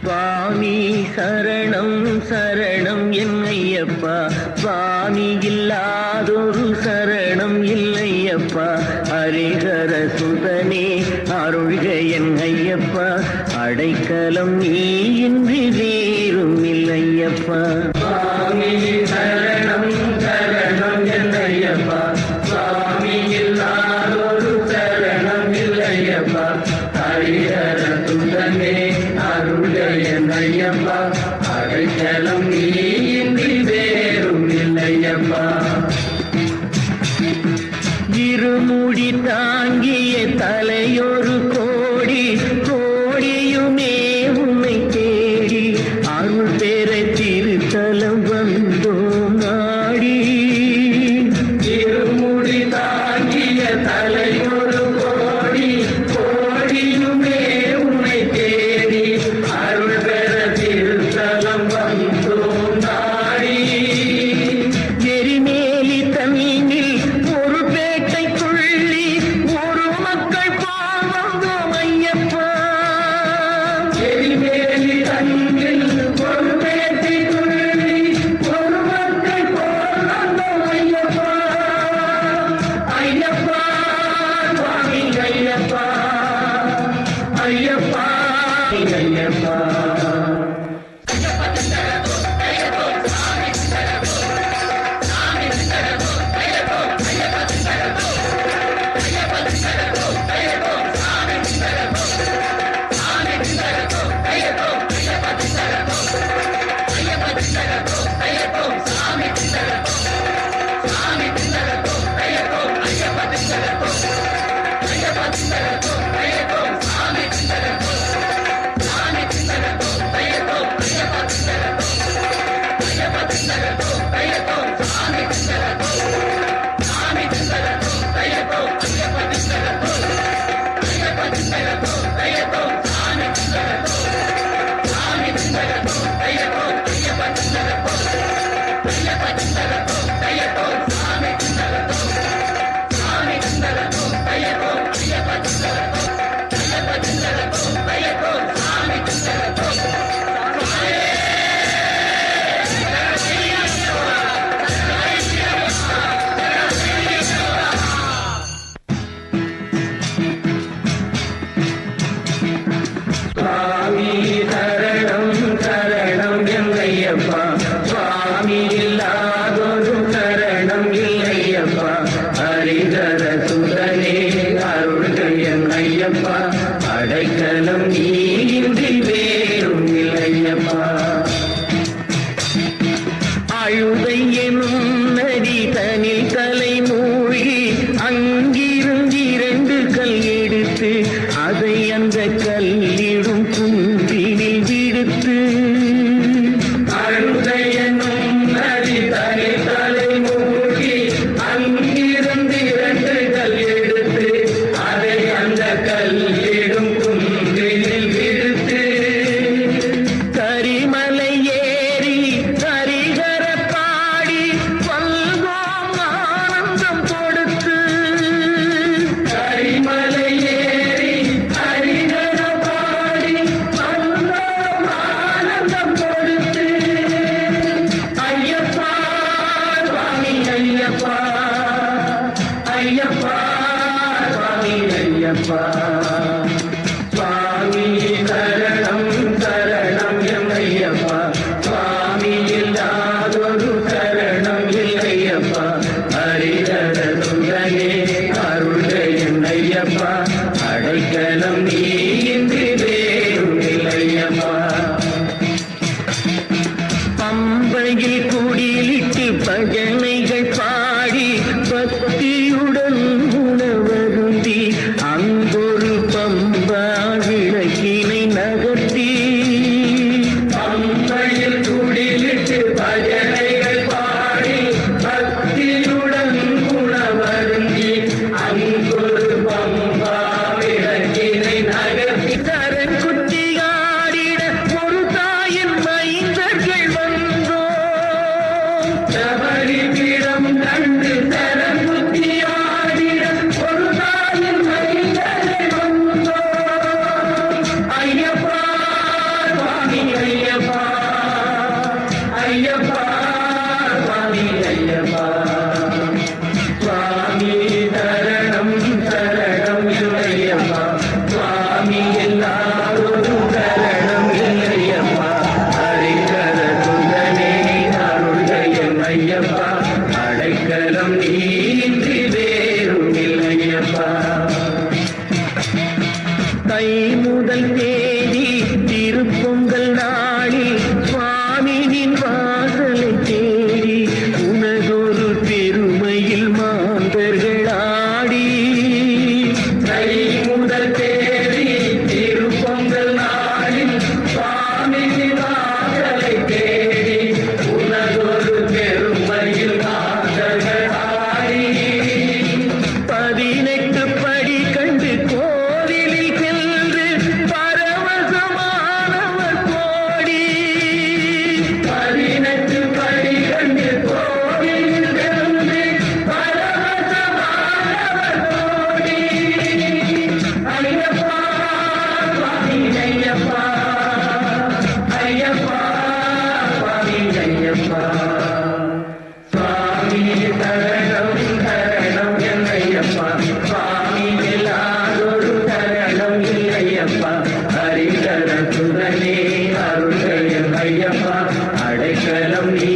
சுவாமி சரணம் சரணம் என்னையப்பா, சுவாமி இல்லாதொரு சரணம் இல்லையப்பா. ஹரிஹர சுதனே அருள்க என் ஐயப்பா, அடைக்கலம் நீ இன்றி வேறும் இல்லையப்பா. சுவாமி சரணம் சரணம் என்னையப்பா, சுவாமி இல்லாதொரு சரணம் இல்லையப்பா. ஹரிஹர சுதனே அருள்க என் ஐயப்பா, அடைக்கலம் நீ இன்றி வேறும் இல்லையப்பா. இருமுடி தாங்கிய தலையொரு கோடி, கோடியுமே உன்னை தேடி அருள் பெற திருத்தலம் வந்தோம் நாடி. இருமுடி தாங்கிய தலையொரு கோடி, கோடியுமே உன்னை தேடி அருள் பெற திருத்தலம் வந்தோம் நாடி. எரிமேலி தண்ணீர் ஒரு பேட்டை துள்ளி ஒரு மக்கள் போல் வந்தோம் ஐயப்பா. எரிமேலி தண்ணீர் ஒரு பேட்டை துள்ளி ஒரு மக்கள் போல் வந்தோம் ஐயப்பா. ஐயப்பா சுவாமி ஐயப்பா, ஐயப்பா ஐயப்பா. சுவாமி சரணம் சரணம் என்னையப்பா, சுவாமி இல்லாதொரு சரணம் இல்லையப்பா. ஹரிஹர சுதனே அருள்க என் ஐயப்பா, அடைக்கலம் நீ இன்றி வேறும் இல்லையப்பா. அழுதை எனும் நதி தனில் தலை மூழ்கி அங்கிருந்து 2 கல் எடுத்து அதை அந்த கல்லிடும் குன்றினில் விடுத்து. அழுதை எனும் நதி தனில் தலை மூழ்கி அங்கிருந்து 2 கல் எடுத்து அதை அந்த கல்லிடும் குன்றினில் விடுத்து. கரிமலை ஏறி ஹரிஹர பாடி வல்வோம் ஆனந்தம் கொடுத்து. கரிமலை ஏறி ஹரிஹர பாடி வல்வோம் ஆனந்தம் கொடுத்து. ஐயப்பா சுவாமி ஐயப்பா, ஐயப்பா சுவாமி ஐயப்பா. சுவாமி சரணம் சரணம் என்னையப்பா, சுவாமி இல்லாதொரு சரணம் இல்லையப்பா. ஹரிஹர சுதனே அருள்க என் ஐயப்பா, அடைக்கலம் நீ இன்றி வேறும் இல்லையப்பா. பம்பையில் குடிலிட்டு பஜனைகள் பாடி பக்தியுடன் உணவருந்தி அங்கொரு பம்பா விளக்கினை நகர்த்தி. பம்பையில் குடிலிட்டு பஜனைகள் பாடி பக்தியுடன் உணவருந்தி அங்கொரு பம்பா விளக்கினை நகர்த்தி. சரண் குத்தி ஆடிட ஒரு தாயின் மைந்தர்கள் வந்தோம். சபரி பீடம் கண்டு சரண் குத்தி ஆடிட ஒரு தாயின் ஐயப்பா சுவாமி ஐயப்பா சுவாமி சரணம் சரணம் இல்லையப்பா சுவாமி எல்லாரும் சரணம் இல்லையப்பா ஹரிகர சுந்தனே அருள்கள் ஐயப்பா அடைக்கலம் நீன்றி வேறும் இல்லையப்பா தை முதல் தேதி திருப்பொங்கல் நாளில் சுவாமியின் வாசலை தேடி உனதொரு பெருமையில் மாந்தர்களாடி தை முதல் தேதி திருப்பொங்கல் நாளில் சுவாமியின் வாசலை தேடி உனதொரு பெருமையில் மாந்தர்களாடி 18 படி கண்டு கோவிலில் சென்று பரவசமானவர் கோடி 18 படி கண்டு கோவிலில் சென்று பரவசமானவர் கோடி ஐயப்பா சுவாமி ஐயப்பா ஐயப்பா சுவாமி ஐயப்பா சுவாமி சரணம் சரணம் என்னையப்பா சுவாமி எல்லாரொரு சரணம் இல்லையப்பா ஹரிகர சுதனே அருள்கள் ஐயப்பா அடைக்கலம் நீ